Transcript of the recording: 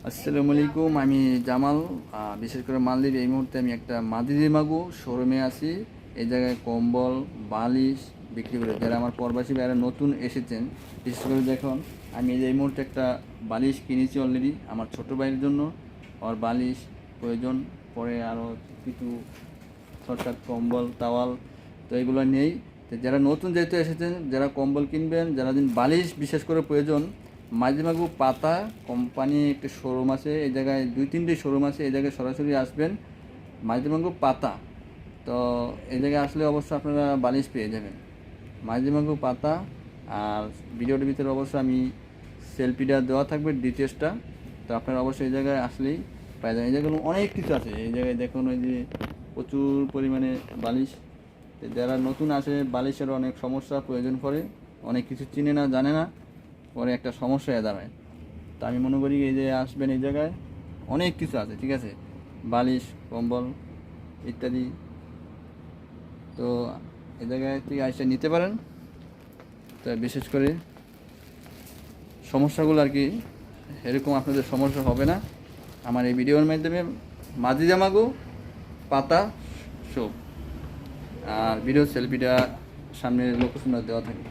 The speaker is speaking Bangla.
আসসালামু আলাইকুম, আমি জামাল। বিশেষ করে মালদ্বীপ এই মুহূর্তে আমি একটা মাদিদিমাগু শোরুমে আছি। এই জায়গায় কম্বল, বালিশ বিক্রি করে যারা আমার প্রবাসী ভাইরা নতুন এসেছেন। বিশেষ করে দেখুন, আমি এই মুহূর্তে একটা বালিশ কিনেছি অলরেডি আমার ছোটো ভাইয়ের জন্য। ওর বালিশ প্রয়োজন পরে, আরও কিছু শর্টকাট কম্বল, তাওয়াল, তো এগুলো নেই। তো যারা নতুন যেহেতু এসেছেন, যারা কম্বল কিনবেন, যারা দিন বালিশ বিশেষ করে প্রয়োজন, মাঝিমাগু পাতা কোম্পানি একটা শোরুম আছে এই জায়গায়, 2-3টে শোরুম আছে এই জায়গায়, সরাসরি আসবেন। মাঝিমাগু পাতা, তো এই জায়গায় আসলে অবশ্যই আপনারা বালিশ পেয়ে যাবেন। মাঝিমাগু পাতা। আর ভিডিওটির ভিতরে অবশ্যই আমি সেলফিটা দেওয়া থাকবে, ডিটেলসটা, তো আপনারা অবশ্যই এই জায়গায় আসলেই পাই যাবেন। এই জায়গায় অনেক কিছু আছে এই জায়গায়, দেখুন ওই যে প্রচুর পরিমাণে বালিশ। যারা নতুন আসে বালিশের অনেক সমস্যা প্রয়োজন পড়ে, অনেক কিছু চিনে না, জানে না, পরে একটা সমস্যা হয়ে দাঁড়ায়। তো আমি মনে করি এই যে আসবেন, এই জায়গায় অনেক কিছু আছে, ঠিক আছে, বালিশ, কম্বল ইত্যাদি। তো এই জায়গায় থেকে এসে নিতে পারেন। তো বিশেষ করে সমস্যাগুলো আর কি এরকম আপনাদের সমস্যা হবে না আমার এই ভিডিওর মাধ্যমে। মাদিজামাগু পাতা শো, আর ভিডিও সেলফিটা সামনের লোকেশনটা দেওয়া থাকে।